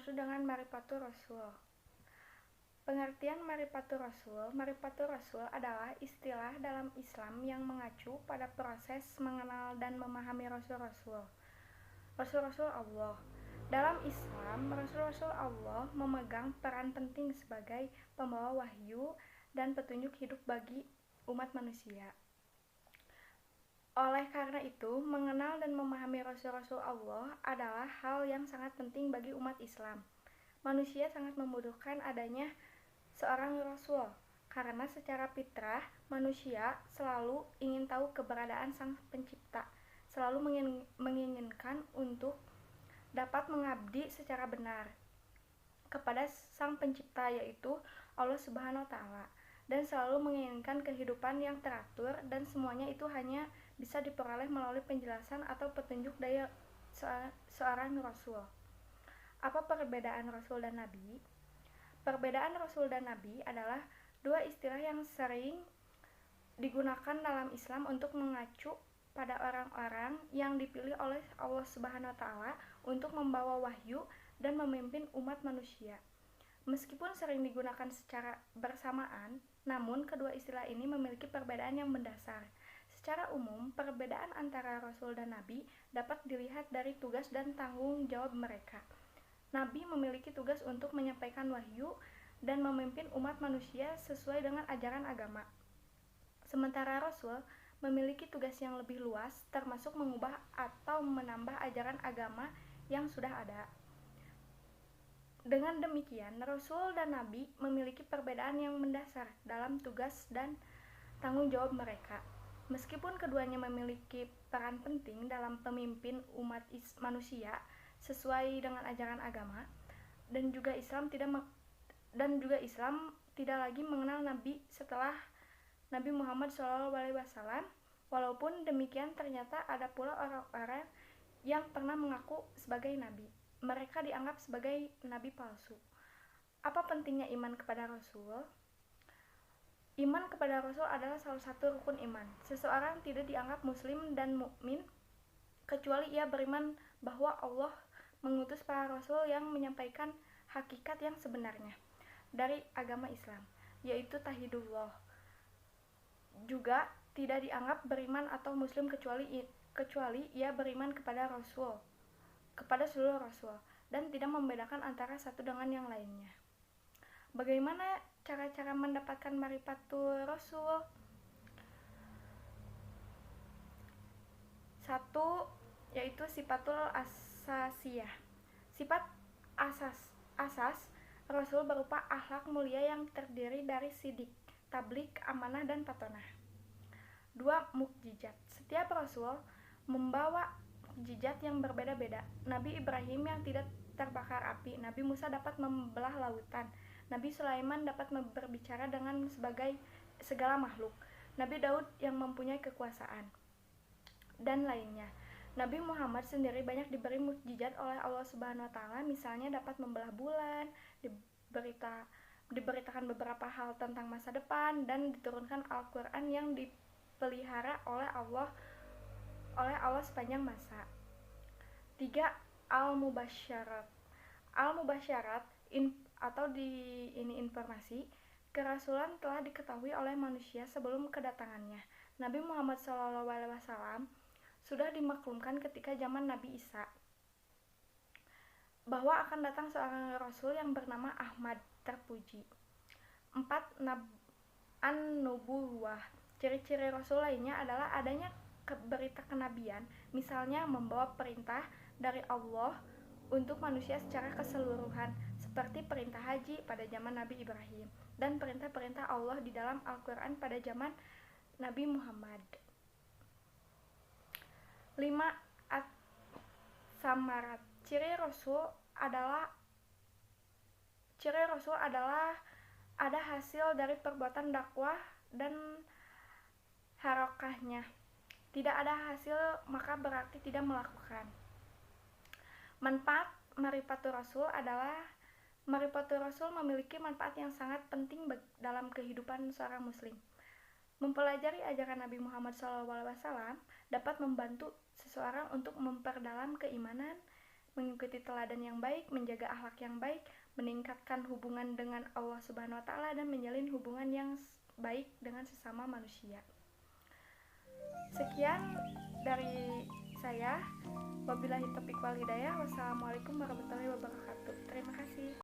dimaksud dengan Marifatur Rasul? Pengertian Marifatur Rasul adalah istilah dalam Islam yang mengacu pada proses mengenal dan memahami Rasul-Rasul Allah. Dalam Islam, Rasul-Rasul Allah memegang peran penting sebagai pembawa wahyu dan petunjuk hidup bagi umat manusia. Oleh karena itu, mengenal dan memahami Rasul-Rasul Allah adalah hal yang sangat penting bagi umat Islam. Manusia sangat membutuhkan adanya seorang Rasul, karena secara fitrah manusia selalu ingin tahu keberadaan Sang Pencipta, selalu menginginkan untuk dapat mengabdi secara benar kepada Sang Pencipta, yaitu Allah Subhanahu wa Ta'ala, dan selalu menginginkan kehidupan yang teratur, dan semuanya itu hanya bisa diperoleh melalui penjelasan atau petunjuk dari seorang Rasul. Apa perbedaan Rasul dan Nabi? Perbedaan Rasul dan Nabi adalah dua istilah yang sering digunakan dalam Islam untuk mengacu pada orang-orang yang dipilih oleh Allah Subhanahu wa Ta'ala untuk membawa wahyu dan memimpin umat manusia. Meskipun sering digunakan secara bersamaan, namun kedua istilah ini memiliki perbedaan yang mendasar. Secara umum, perbedaan antara Rasul dan Nabi dapat dilihat dari tugas dan tanggung jawab mereka. Nabi memiliki tugas untuk menyampaikan wahyu dan memimpin umat manusia sesuai dengan ajaran agama. Sementara Rasul memiliki tugas yang lebih luas, termasuk mengubah atau menambah ajaran agama yang sudah ada. Dengan demikian, Rasul dan Nabi memiliki perbedaan yang mendasar dalam tugas dan tanggung jawab mereka. Meskipun keduanya memiliki peran penting dalam pemimpin umat manusia sesuai dengan ajaran agama, dan juga Islam tidak lagi mengenal Nabi setelah Nabi Muhammad SAW. Walaupun demikian, ternyata ada pula orang-orang yang pernah mengaku sebagai Nabi. Mereka dianggap sebagai Nabi palsu. Apa pentingnya iman kepada Rasul? Iman kepada Rasul adalah salah satu rukun iman. Seseorang tidak dianggap muslim dan mukmin kecuali ia beriman bahwa Allah mengutus para rasul yang menyampaikan hakikat yang sebenarnya dari agama Islam, yaitu tauhidullah. Juga tidak dianggap beriman atau muslim kecuali ia beriman kepada seluruh rasul, dan tidak membedakan antara satu dengan yang lainnya. Bagaimana cara-cara mendapatkan Marifatur Rasul? 1. Yaitu sifatul asasiyah. Sifat asas Rasul berupa akhlak mulia yang terdiri dari sidik, tablik, amanah, dan patonah. 2. Mukjizat. Setiap Rasul membawa mukjizat yang berbeda-beda. Nabi Ibrahim yang tidak terbakar api, Nabi Musa dapat membelah lautan, Nabi Sulaiman dapat berbicara dengan segala makhluk, Nabi Daud yang mempunyai kekuasaan, dan lainnya. Nabi Muhammad sendiri banyak diberi mukjizat oleh Allah Subhanahu wa Ta'ala, misalnya dapat membelah bulan, diberitakan beberapa hal tentang masa depan, dan diturunkan Al-Quran yang dipelihara oleh Allah sepanjang masa. 3. Al-Mubasyarat. Informasi kerasulan telah diketahui oleh manusia sebelum kedatangannya. Nabi Muhammad SAW sudah dimaklumkan ketika zaman Nabi Isa bahwa akan datang seorang Rasul yang bernama Ahmad, terpuji. 4. An-Nubuwah. Ciri-ciri Rasul lainnya adalah adanya berita kenabian, misalnya membawa perintah dari Allah untuk manusia secara keseluruhan, seperti perintah haji pada zaman Nabi Ibrahim, dan perintah-perintah Allah di dalam Al-Quran pada zaman Nabi Muhammad. 5. As-Samarat. Ciri Rasul adalah ada hasil dari perbuatan dakwah dan harokahnya. Tidak ada hasil maka berarti tidak melakukan. Manfaat Marifatur Rasul adalah Marifatur Rasul memiliki manfaat yang sangat penting dalam kehidupan seorang muslim. Mempelajari ajaran Nabi Muhammad SAW dapat membantu seseorang untuk memperdalam keimanan mengikuti teladan yang baik, menjaga akhlak yang baik, meningkatkan hubungan dengan Allah Subhanahu wa taala dan menjalin hubungan yang baik dengan sesama manusia. Sekian dari saya. Wabillahi taufiq wal hidayah. Wassalamualaikum warahmatullahi wabarakatuh. Terima kasih.